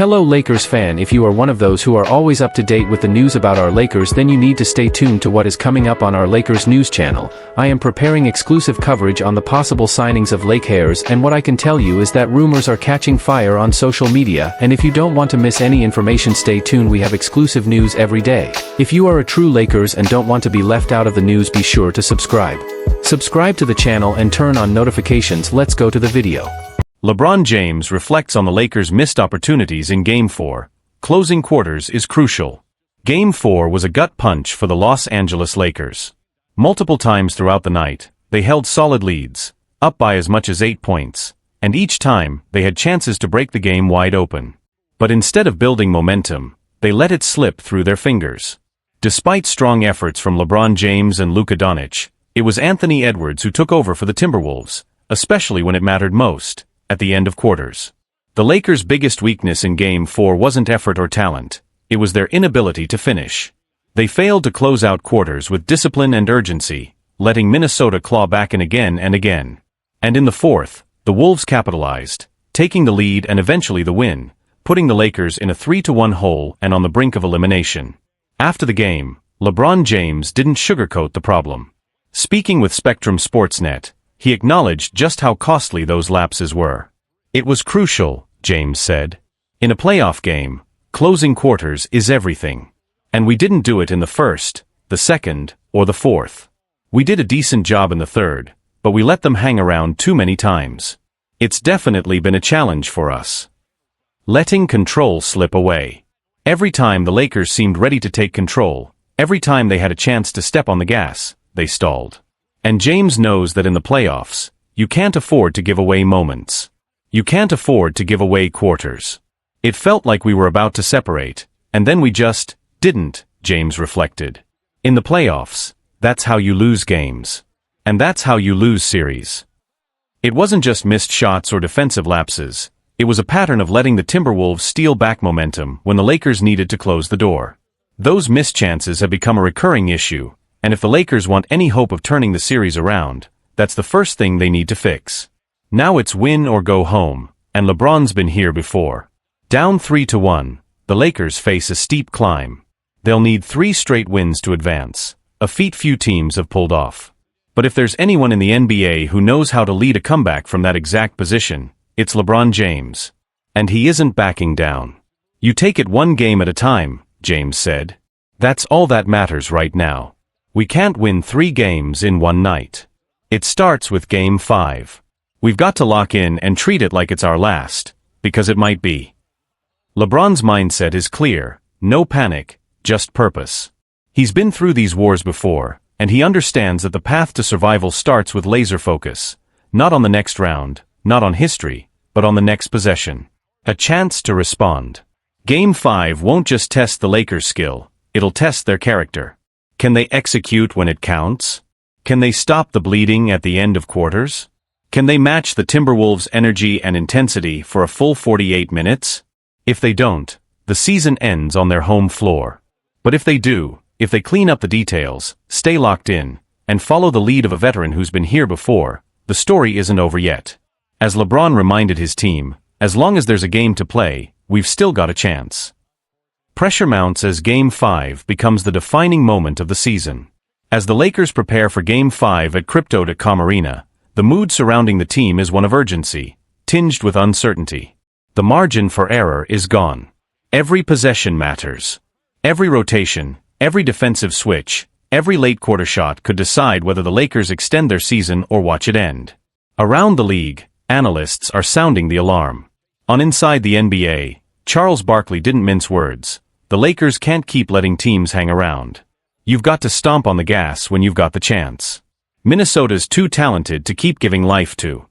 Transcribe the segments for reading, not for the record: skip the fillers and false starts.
Hello Lakers fan, if you are one of those who are always up to date with the news about our Lakers, then you need to stay tuned to what is coming up on our Lakers news channel. I am preparing exclusive coverage on the possible signings of Lakers, and what I can tell you is that rumors are catching fire on social media, and if you don't want to miss any information, stay tuned. We have exclusive news every day. If you are a true Lakers and don't want to be left out of the news, be sure to subscribe. Subscribe to the channel and turn on notifications. Let's go to the video. LeBron James reflects on the Lakers' missed opportunities in Game 4. Closing quarters is crucial. Game 4 was a gut punch for the Los Angeles Lakers. Multiple times throughout the night, they held solid leads, up by as much as 8 points, and each time, they had chances to break the game wide open. But instead of building momentum, they let it slip through their fingers. Despite strong efforts from LeBron James and Luka Doncic, it was Anthony Edwards who took over for the Timberwolves, especially when it mattered most, at the end of quarters. The Lakers' biggest weakness in Game 4 wasn't effort or talent, it was their inability to finish. They failed to close out quarters with discipline and urgency, letting Minnesota claw back in again and again. And in the fourth, the Wolves capitalized, taking the lead and eventually the win, putting the Lakers in a 3-1 hole and on the brink of elimination. After the game, LeBron James didn't sugarcoat the problem. Speaking with Spectrum Sportsnet, he acknowledged just how costly those lapses were. It was crucial, James said. In a playoff game, closing quarters is everything. And we didn't do it in the first, the second, or the fourth. We did a decent job in the third, but we let them hang around too many times. It's definitely been a challenge for us. Letting control slip away. Every time the Lakers seemed ready to take control, every time they had a chance to step on the gas, they stalled. And James knows that in the playoffs, you can't afford to give away moments. You can't afford to give away quarters. It felt like we were about to separate, and then we just didn't, James reflected. In the playoffs, that's how you lose games. And that's how you lose series. It wasn't just missed shots or defensive lapses, it was a pattern of letting the Timberwolves steal back momentum when the Lakers needed to close the door. Those missed chances have become a recurring issue, and if the Lakers want any hope of turning the series around, that's the first thing they need to fix. Now it's win or go home, and LeBron's been here before. Down 3-1, the Lakers face a steep climb. They'll need 3 straight wins to advance, a feat few teams have pulled off. But if there's anyone in the NBA who knows how to lead a comeback from that exact position, it's LeBron James. And he isn't backing down. You take it one game at a time, James said. That's all that matters right now. We can't win 3 games in one night. It starts with Game 5. We've got to lock in and treat it like it's our last, because it might be. LeBron's mindset is clear, no panic, just purpose. He's been through these wars before, and he understands that the path to survival starts with laser focus, not on the next round, not on history, but on the next possession. A chance to respond. Game 5 won't just test the Lakers' skill, it'll test their character. Can they execute when it counts? Can they stop the bleeding at the end of quarters? Can they match the Timberwolves' energy and intensity for a full 48 minutes? If they don't, the season ends on their home floor. But if they do, if they clean up the details, stay locked in, and follow the lead of a veteran who's been here before, the story isn't over yet. As LeBron reminded his team, as long as there's a game to play, we've still got a chance. Pressure mounts as Game 5 becomes the defining moment of the season. As the Lakers prepare for Game 5 at Crypto.com Arena, the mood surrounding the team is one of urgency, tinged with uncertainty. The margin for error is gone. Every possession matters. Every rotation, every defensive switch, every late quarter shot could decide whether the Lakers extend their season or watch it end. Around the league, analysts are sounding the alarm. On Inside the NBA, Charles Barkley didn't mince words. The Lakers can't keep letting teams hang around. You've got to stomp on the gas when you've got the chance. Minnesota's too talented to keep giving life to.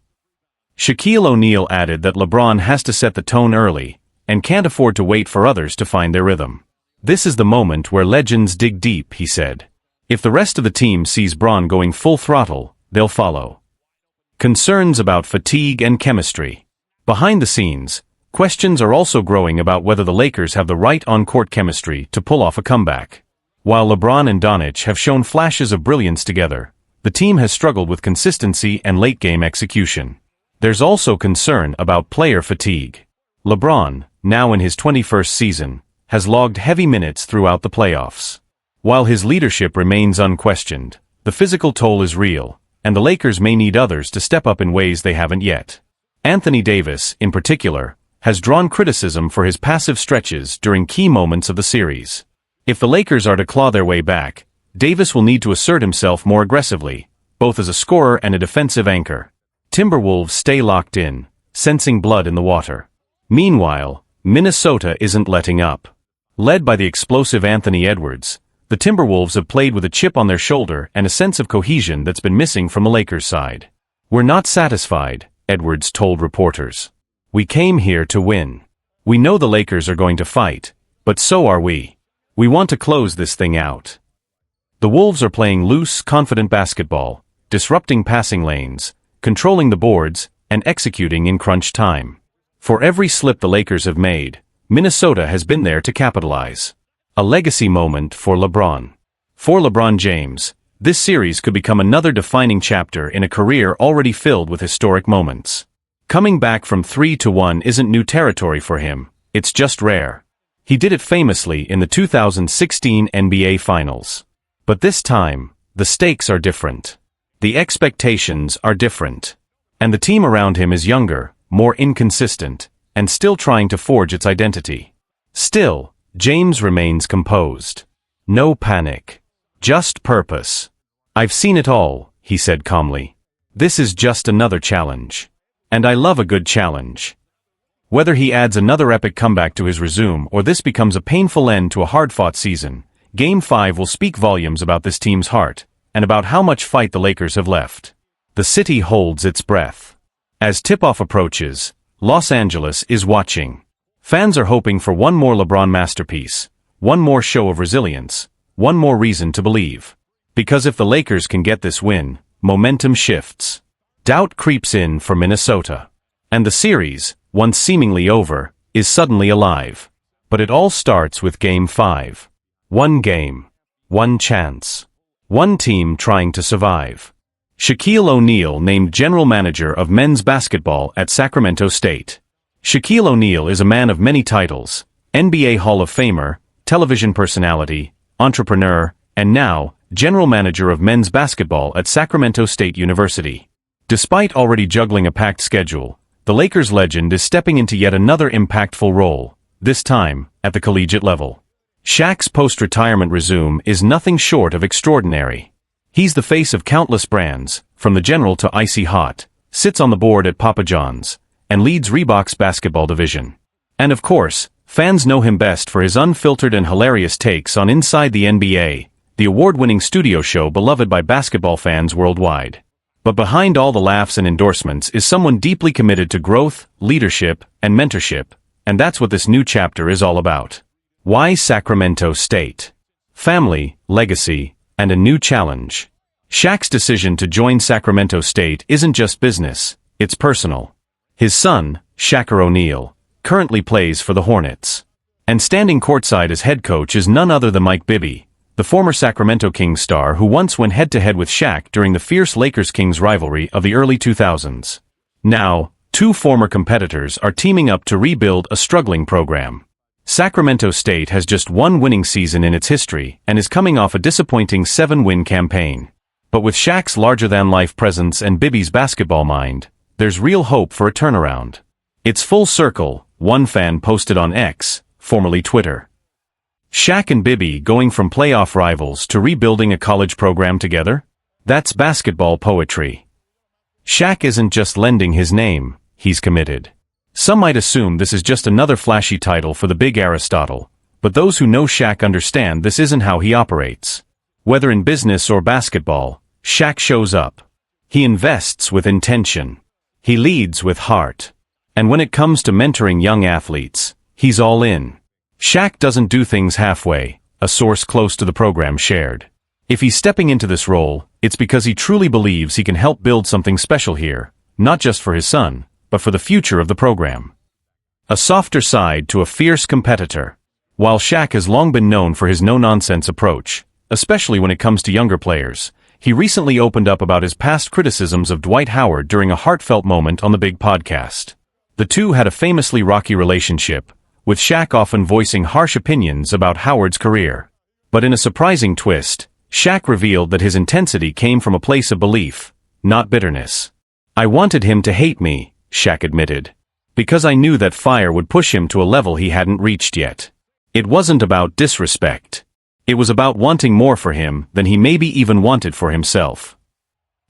Shaquille O'Neal added that LeBron has to set the tone early, and can't afford to wait for others to find their rhythm. This is the moment where legends dig deep, he said. If the rest of the team sees Bron going full throttle, they'll follow. Concerns about fatigue and chemistry. Behind the scenes, questions are also growing about whether the Lakers have the right on-court chemistry to pull off a comeback. While LeBron and Doncic have shown flashes of brilliance together, the team has struggled with consistency and late-game execution. There's also concern about player fatigue. LeBron, now in his 21st season, has logged heavy minutes throughout the playoffs. While his leadership remains unquestioned, the physical toll is real, and the Lakers may need others to step up in ways they haven't yet. Anthony Davis, in particular, has drawn criticism for his passive stretches during key moments of the series. If the Lakers are to claw their way back, Davis will need to assert himself more aggressively, both as a scorer and a defensive anchor. Timberwolves stay locked in, sensing blood in the water. Meanwhile, Minnesota isn't letting up. Led by the explosive Anthony Edwards, the Timberwolves have played with a chip on their shoulder and a sense of cohesion that's been missing from the Lakers' side. "We're not satisfied," Edwards told reporters. "We came here to win. We know the Lakers are going to fight, but so are we. We want to close this thing out." The Wolves are playing loose, confident basketball, disrupting passing lanes, controlling the boards, and executing in crunch time. For every slip the Lakers have made, Minnesota has been there to capitalize. A legacy moment for LeBron. For LeBron James, this series could become another defining chapter in a career already filled with historic moments. Coming back from 3-1 isn't new territory for him, it's just rare. He did it famously in the 2016 NBA Finals. But this time, the stakes are different. The expectations are different. And the team around him is younger, more inconsistent, and still trying to forge its identity. Still, James remains composed. No panic. Just purpose. "I've seen it all," he said calmly. "This is just another challenge. And I love a good challenge." Whether he adds another epic comeback to his resume or this becomes a painful end to a hard-fought season, Game 5 will speak volumes about this team's heart, and about how much fight the Lakers have left. The city holds its breath. As tip-off approaches, Los Angeles is watching. Fans are hoping for one more LeBron masterpiece, one more show of resilience, one more reason to believe. Because if the Lakers can get this win, momentum shifts. Doubt creeps in for Minnesota. And the series, once seemingly over, is suddenly alive. But it all starts with Game 5. One game. One chance. One team trying to survive. Shaquille O'Neal named general manager of men's basketball at Sacramento State. Shaquille O'Neal is a man of many titles: NBA Hall of Famer, television personality, entrepreneur, and now, general manager of men's basketball at Sacramento State University. Despite already juggling a packed schedule, the Lakers legend is stepping into yet another impactful role, this time, at the collegiate level. Shaq's post-retirement resume is nothing short of extraordinary. He's the face of countless brands, from the General to Icy Hot, sits on the board at Papa John's, and leads Reebok's basketball division. And of course, fans know him best for his unfiltered and hilarious takes on Inside the NBA, the award-winning studio show beloved by basketball fans worldwide. But behind all the laughs and endorsements is someone deeply committed to growth, leadership, and mentorship, and that's what this new chapter is all about. Why Sacramento State? Family, legacy, and a new challenge. Shaq's decision to join Sacramento State isn't just business, it's personal. His son, Shaquille O'Neal, currently plays for the Hornets. And standing courtside as head coach is none other than Mike Bibby, the former Sacramento Kings star who once went head-to-head with Shaq during the fierce Lakers-Kings rivalry of the early 2000s. Now, two former competitors are teaming up to rebuild a struggling program. Sacramento State has just one winning season in its history and is coming off a disappointing 7-win campaign. But with Shaq's larger-than-life presence and Bibby's basketball mind, there's real hope for a turnaround. It's full circle, one fan posted on X, formerly Twitter. Shaq and Bibby going from playoff rivals to rebuilding a college program together? That's basketball poetry. Shaq isn't just lending his name, he's committed. Some might assume this is just another flashy title for the big Aristotle, but those who know Shaq understand this isn't how he operates. Whether in business or basketball, Shaq shows up. He invests with intention. He leads with heart. And when it comes to mentoring young athletes, he's all in. Shaq doesn't do things halfway, a source close to the program shared. If he's stepping into this role, it's because he truly believes he can help build something special here, not just for his son, but for the future of the program. A softer side to a fierce competitor. While Shaq has long been known for his no-nonsense approach, especially when it comes to younger players, he recently opened up about his past criticisms of Dwight Howard during a heartfelt moment on the Big Podcast. The two had a famously rocky relationship, with Shaq often voicing harsh opinions about Howard's career. But in a surprising twist, Shaq revealed that his intensity came from a place of belief, not bitterness. "I wanted him to hate me," Shaq admitted, "because I knew that fire would push him to a level he hadn't reached yet. It wasn't about disrespect. It was about wanting more for him than he maybe even wanted for himself."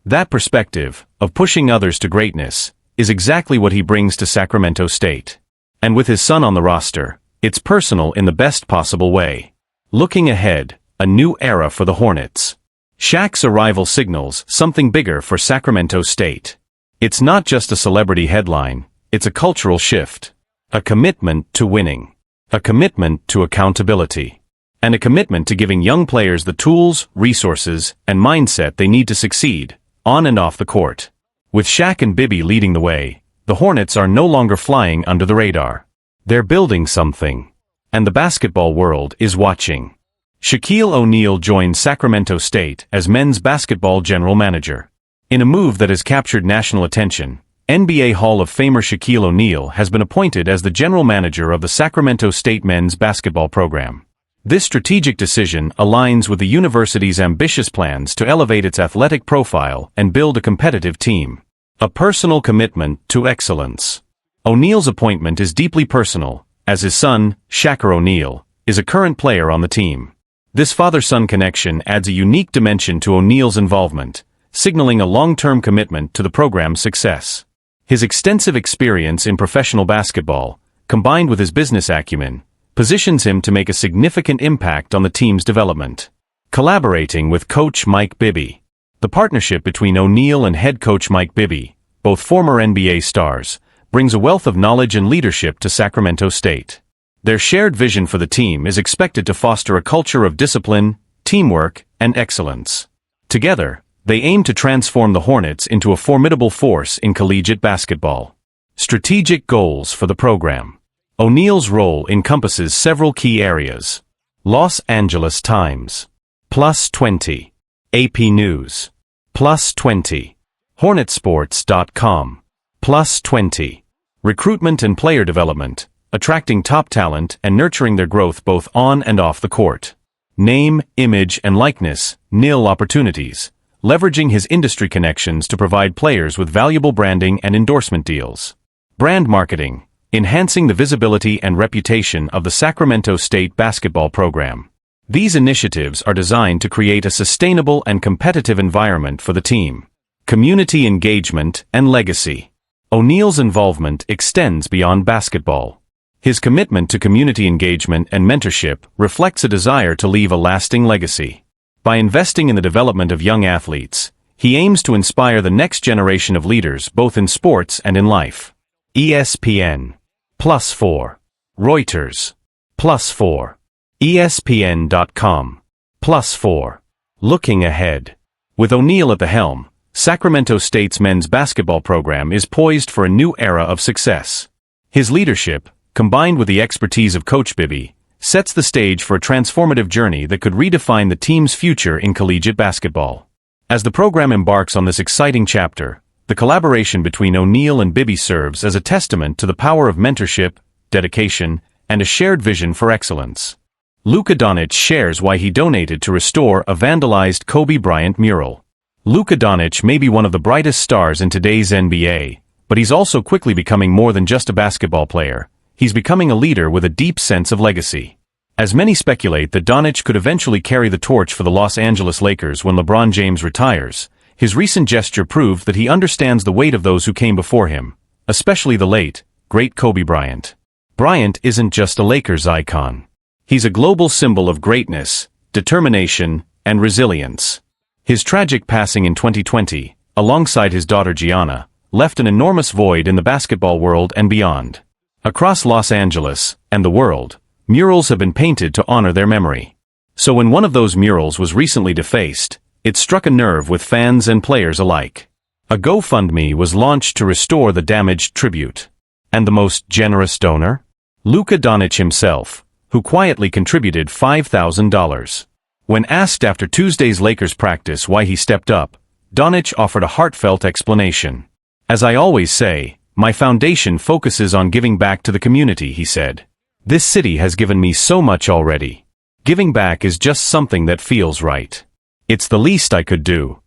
That perspective, of pushing others to greatness, is exactly what he brings to Sacramento State. And with his son on the roster, it's personal in the best possible way. Looking ahead, a new era for the Hornets. Shaq's arrival signals something bigger for Sacramento State. It's not just a celebrity headline, it's a cultural shift. A commitment to winning. A commitment to accountability. And a commitment to giving young players the tools, resources, and mindset they need to succeed, on and off the court. With Shaq and Bibby leading the way, the Hornets are no longer flying under the radar. They're building something. And the basketball world is watching. Shaquille O'Neal joined Sacramento State as men's basketball general manager. In a move that has captured national attention, NBA Hall of Famer Shaquille O'Neal has been appointed as the general manager of the Sacramento State men's basketball program. This strategic decision aligns with the university's ambitious plans to elevate its athletic profile and build a competitive team. A personal commitment to excellence. O'Neal's appointment is deeply personal, as his son, Shaq O'Neal, is a current player on the team. This father-son connection adds a unique dimension to O'Neal's involvement, signaling a long-term commitment to the program's success. His extensive experience in professional basketball, combined with his business acumen, positions him to make a significant impact on the team's development. Collaborating with Coach Mike Bibby. The partnership between O'Neal and head coach Mike Bibby, both former NBA stars, brings a wealth of knowledge and leadership to Sacramento State. Their shared vision for the team is expected to foster a culture of discipline, teamwork, and excellence. Together, they aim to transform the Hornets into a formidable force in collegiate basketball. Strategic goals for the program. O'Neal's role encompasses several key areas. Los Angeles Times. +20. AP News. +20. Hornetsports.com. +20. Recruitment and player development, attracting top talent and nurturing their growth both on and off the court. Name, image, and likeness, nil opportunities, leveraging his industry connections to provide players with valuable branding and endorsement deals. Brand marketing, enhancing the visibility and reputation of the Sacramento State basketball program. These initiatives are designed to create a sustainable and competitive environment for the team. Community engagement and legacy. O'Neal's involvement extends beyond basketball. His commitment to community engagement and mentorship reflects a desire to leave a lasting legacy. By investing in the development of young athletes, he aims to inspire the next generation of leaders both in sports and in life. ESPN. +4. Reuters. +4. ESPN.com. +4. Looking ahead. With O'Neal at the helm, Sacramento State's men's basketball program is poised for a new era of success. His leadership, combined with the expertise of Coach Bibby, sets the stage for a transformative journey that could redefine the team's future in collegiate basketball. As the program embarks on this exciting chapter, the collaboration between O'Neal and Bibby serves as a testament to the power of mentorship, dedication, and a shared vision for excellence. Luka Doncic shares why he donated to restore a vandalized Kobe Bryant mural. Luka Doncic may be one of the brightest stars in today's NBA, but he's also quickly becoming more than just a basketball player. He's becoming a leader with a deep sense of legacy. As many speculate that Doncic could eventually carry the torch for the Los Angeles Lakers when LeBron James retires, his recent gesture proved that he understands the weight of those who came before him, especially the late, great Kobe Bryant. Bryant isn't just a Lakers icon. He's a global symbol of greatness, determination, and resilience. His tragic passing in 2020, alongside his daughter Gianna, left an enormous void in the basketball world and beyond. Across Los Angeles, and the world, murals have been painted to honor their memory. So when one of those murals was recently defaced, it struck a nerve with fans and players alike. A GoFundMe was launched to restore the damaged tribute. And the most generous donor? Luka Doncic himself, who quietly contributed $5,000. When asked after Tuesday's Lakers practice why he stepped up, Doncic offered a heartfelt explanation. "As I always say, "My foundation focuses on giving back to the community," he said. "This city has given me so much already. Giving back is just something that feels right. It's the least I could do."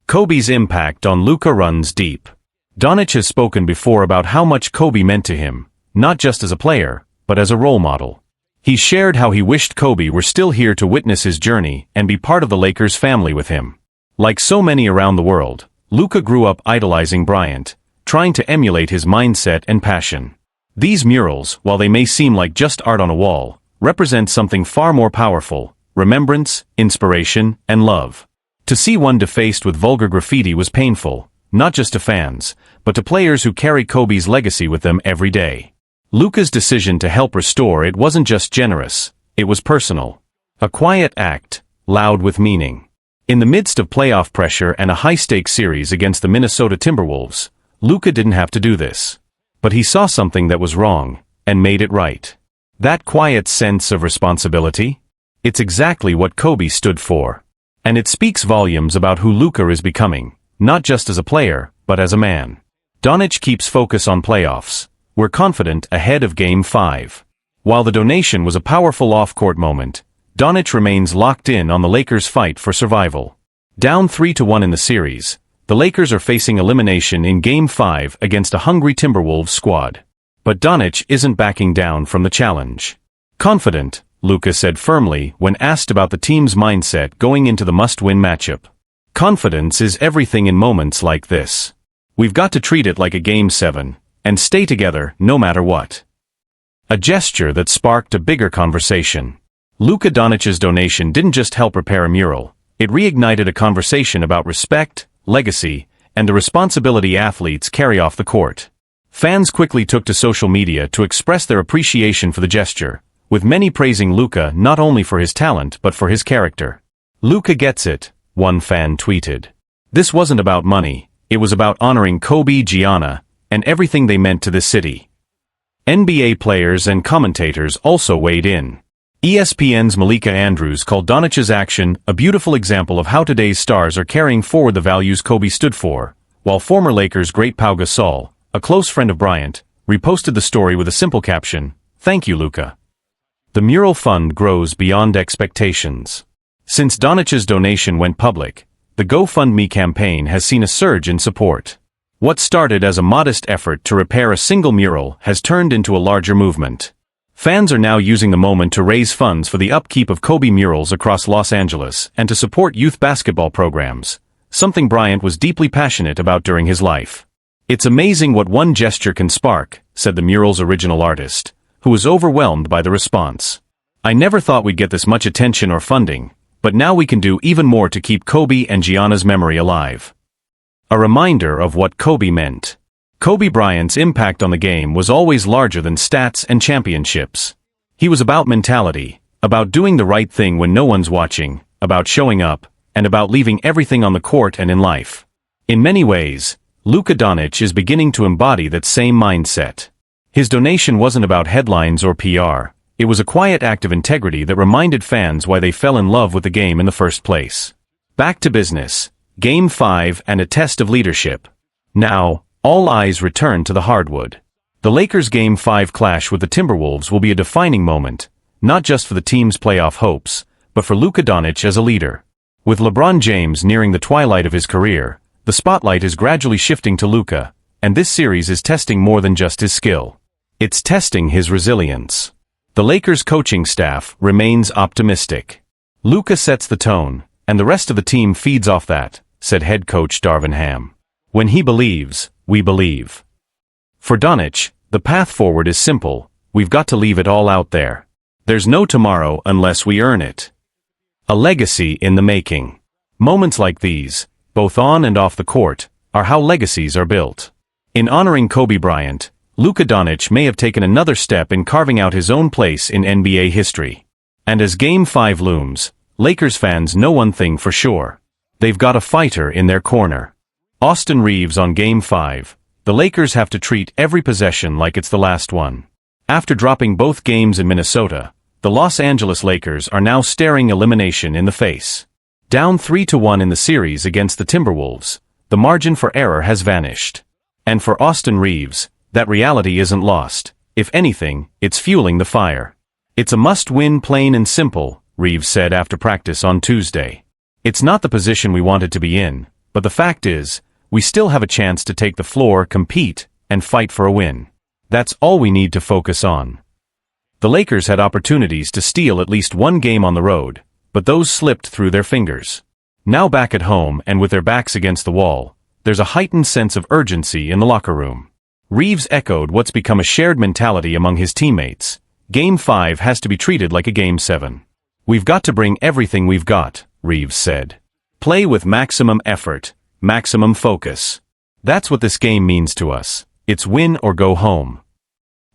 Kobe's impact on Luka runs deep. Doncic has spoken before about how much Kobe meant to him, not just as a player, but as a role model. He shared how he wished Kobe were still here to witness his journey and be part of the Lakers family with him. Like so many around the world, Luka grew up idolizing Bryant, trying to emulate his mindset and passion. These murals, while they may seem like just art on a wall, represent something far more powerful: remembrance, inspiration, and love. To see one defaced with vulgar graffiti was painful, not just to fans, but to players who carry Kobe's legacy with them every day. Luka's decision to help restore it wasn't just generous, it was personal. A quiet act, loud with meaning. In the midst of playoff pressure and a high-stakes series against the Minnesota Timberwolves, Luka didn't have to do this. But he saw something that was wrong, and made it right. That quiet sense of responsibility? It's exactly what Kobe stood for. And it speaks volumes about who Luka is becoming, not just as a player, but as a man. Doncic keeps focus on playoffs. We're confident ahead of Game 5. While the donation was a powerful off-court moment, Doncic remains locked in on the Lakers' fight for survival. Down 3-1 in the series, the Lakers are facing elimination in Game 5 against a hungry Timberwolves squad. But Doncic isn't backing down from the challenge. Confident, Luka said firmly when asked about the team's mindset going into the must-win matchup. "Confidence is everything in moments like this. We've got to treat it like a Game 7, and stay together no matter what." A gesture that sparked a bigger conversation. Luka Doncic's donation didn't just help repair a mural, it reignited a conversation about respect, legacy, and the responsibility athletes carry off the court. Fans quickly took to social media to express their appreciation for the gesture, with many praising Luka not only for his talent but for his character. "Luka gets it," one fan tweeted. This wasn't about money, it was about honoring Kobe, Gianna, and everything they meant to this city. NBA players and commentators also weighed in. ESPN's Malika Andrews called Doncic's action a beautiful example of how today's stars are carrying forward the values Kobe stood for, while former Lakers great Pau Gasol, a close friend of Bryant, reposted the story with a simple caption, "Thank you, Luka." The mural fund grows beyond expectations. Since Doncic's donation went public, the GoFundMe campaign has seen a surge in support. What started as a modest effort to repair a single mural has turned into a larger movement. Fans are now using the moment to raise funds for the upkeep of Kobe murals across Los Angeles and to support youth basketball programs, something Bryant was deeply passionate about during his life. "It's amazing what one gesture can spark," said the mural's original artist, who was overwhelmed by the response. "I never thought we'd get this much attention or funding, but now we can do even more to keep Kobe and Gianna's memory alive." A reminder of what Kobe meant. Kobe Bryant's impact on the game was always larger than stats and championships. He was about mentality, about doing the right thing when no one's watching, about showing up, and about leaving everything on the court and in life. In many ways, Luka Doncic is beginning to embody that same mindset. His donation wasn't about headlines or PR, it was a quiet act of integrity that reminded fans why they fell in love with the game in the first place. Back to business, Game 5 and a test of leadership. Now, all eyes return to the hardwood. The Lakers' Game 5 clash with the Timberwolves will be a defining moment, not just for the team's playoff hopes, but for Luka Doncic as a leader. With LeBron James nearing the twilight of his career, the spotlight is gradually shifting to Luka, and this series is testing more than just his skill. It's testing his resilience. The Lakers' coaching staff remains optimistic. "Luka sets the tone, and the rest of the team feeds off that," said head coach Darvin Ham. "When he believes, we believe." For Doncic, the path forward is simple: we've got to leave it all out there. There's no tomorrow unless we earn it. A legacy in the making. Moments like these, both on and off the court, are how legacies are built. In honoring Kobe Bryant, Luka Doncic may have taken another step in carving out his own place in NBA history. And as Game 5 looms, Lakers fans know one thing for sure: they've got a fighter in their corner. Austin Reeves on Game 5, the Lakers have to treat every possession like it's the last one. After dropping both games in Minnesota, the Los Angeles Lakers are now staring elimination in the face. Down 3-1 in the series against the Timberwolves, the margin for error has vanished. And for Austin Reaves, that reality isn't lost. If anything, it's fueling the fire. It's a must-win, plain and simple, Reaves said after practice on Tuesday. It's not the position we wanted to be in, but the fact is, we still have a chance to take the floor, compete, and fight for a win. That's all we need to focus on. The Lakers had opportunities to steal at least one game on the road, but those slipped through their fingers. Now back at home and with their backs against the wall, there's a heightened sense of urgency in the locker room. Reaves echoed what's become a shared mentality among his teammates. Game 5 has to be treated like a Game 7. We've got to bring everything we've got, Reaves said. Play with maximum effort, maximum focus. That's what this game means to us. It's win or go home.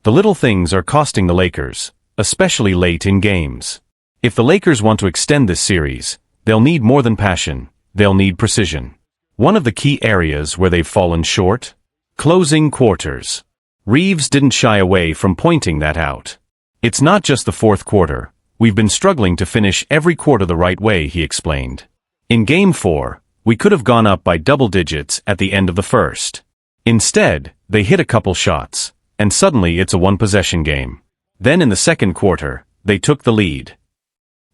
The little things are costing the Lakers, especially late in games. If the Lakers want to extend this series, they'll need more than passion, they'll need precision. One of the key areas where they've fallen short? Closing quarters. Reaves didn't shy away from pointing that out. It's not just the fourth quarter. We've been struggling to finish every quarter the right way, he explained. In Game 4, we could have gone up by double digits at the end of the first. Instead, they hit a couple shots, and suddenly it's a one-possession game. Then in the second quarter, they took the lead.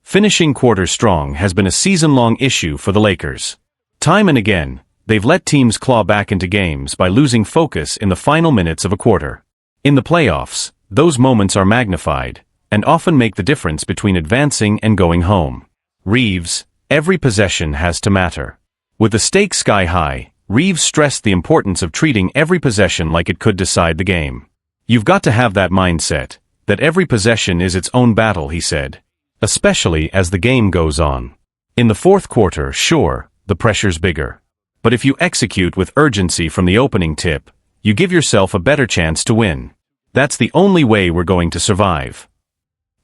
Finishing quarters strong has been a season-long issue for the Lakers. Time and again, they've let teams claw back into games by losing focus in the final minutes of a quarter. In the playoffs, those moments are magnified, and often make the difference between advancing and going home. Reaves, every possession has to matter. With the stakes sky high, Reaves stressed the importance of treating every possession like it could decide the game. You've got to have that mindset, that every possession is its own battle, he said. Especially as the game goes on. In the fourth quarter, sure, the pressure's bigger. But if you execute with urgency from the opening tip, you give yourself a better chance to win. That's the only way we're going to survive.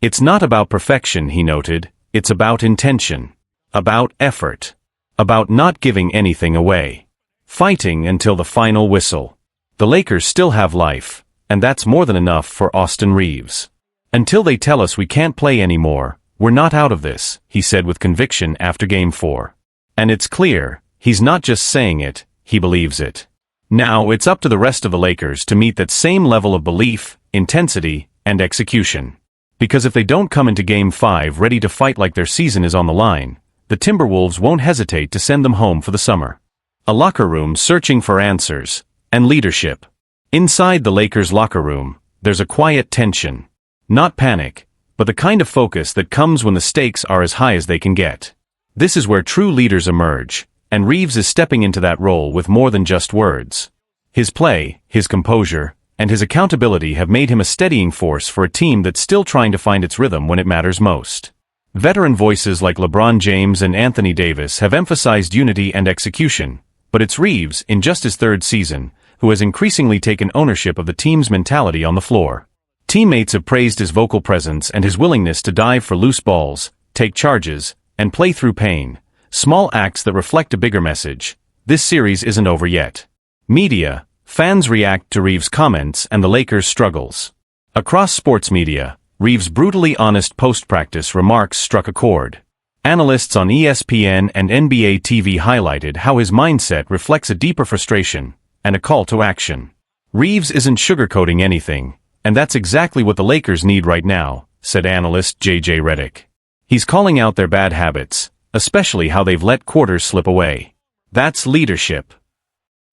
It's not about perfection, he noted, it's about intention. About effort. About not giving anything away. Fighting until the final whistle. The Lakers still have life, and that's more than enough for Austin Reaves. Until they tell us we can't play anymore, we're not out of this, he said with conviction after Game 4. And it's clear, he's not just saying it, he believes it. Now it's up to the rest of the Lakers to meet that same level of belief, intensity, and execution. Because if they don't come into Game 5 ready to fight like their season is on the line, the Timberwolves won't hesitate to send them home for the summer. A locker room searching for answers, and leadership. Inside the Lakers' locker room, there's a quiet tension. Not panic, but the kind of focus that comes when the stakes are as high as they can get. This is where true leaders emerge, and Reaves is stepping into that role with more than just words. His play, his composure, and his accountability have made him a steadying force for a team that's still trying to find its rhythm when it matters most. Veteran voices like LeBron James and Anthony Davis have emphasized unity and execution, but it's Reaves, in just his third season, who has increasingly taken ownership of the team's mentality on the floor. Teammates have praised his vocal presence and his willingness to dive for loose balls, take charges, and play through pain, small acts that reflect a bigger message. This series isn't over yet. Media, fans react to Reaves' comments and the Lakers' struggles. Across sports media, Reaves' brutally honest post-practice remarks struck a chord. Analysts on ESPN and NBA TV highlighted how his mindset reflects a deeper frustration and a call to action. Reaves isn't sugarcoating anything, and that's exactly what the Lakers need right now, said analyst J.J. Redick. He's calling out their bad habits, especially how they've let quarters slip away. That's leadership.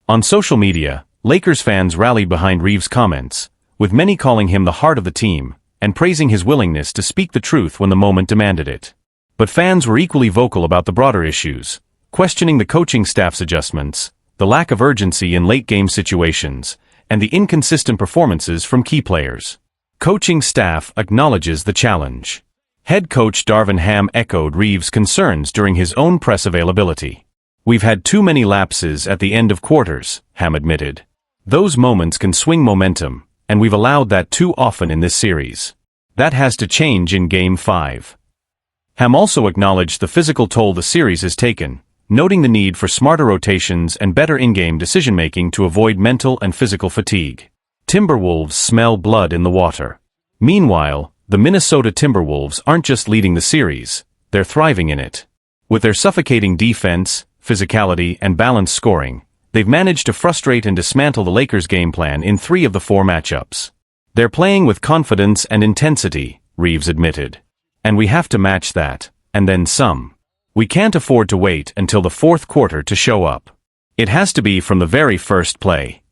On social media, Lakers fans rallied behind Reaves' comments, with many calling him the heart of the team, and praising his willingness to speak the truth when the moment demanded it. But fans were equally vocal about the broader issues, questioning the coaching staff's adjustments, the lack of urgency in late-game situations, and the inconsistent performances from key players. Coaching staff acknowledges the challenge. Head coach Darvin Ham echoed Reaves' concerns during his own press availability. We've had too many lapses at the end of quarters, Ham admitted. Those moments can swing momentum, and we've allowed that too often in this series. That has to change in Game 5. Ham also acknowledged the physical toll the series has taken, noting the need for smarter rotations and better in-game decision-making to avoid mental and physical fatigue. Timberwolves smell blood in the water. Meanwhile, the Minnesota Timberwolves aren't just leading the series, they're thriving in it. With their suffocating defense, physicality, and balanced scoring, They've managed to frustrate and dismantle the Lakers' game plan in 3 of the 4 matchups. They're playing with confidence and intensity, Reeves admitted. And we have to match that, and then some. We can't afford to wait until the 4th quarter to show up. It has to be from the very first play.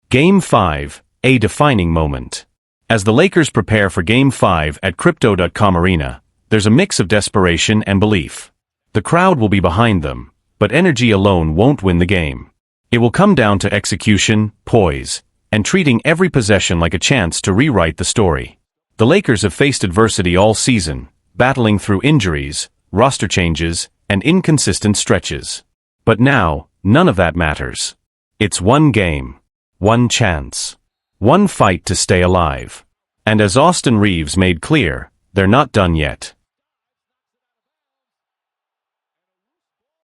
Game 5, a defining moment. As the Lakers prepare for Game 5 at Crypto.com Arena, there's a mix of desperation and belief. The crowd will be behind them, but energy alone won't win the game. It will come down to execution, poise, and treating every possession like a chance to rewrite the story. The Lakers have faced adversity all season, battling through injuries, roster changes, and inconsistent stretches. But now, none of that matters. It's one game, one chance, one fight to stay alive. And as Austin Reeves made clear, they're not done yet.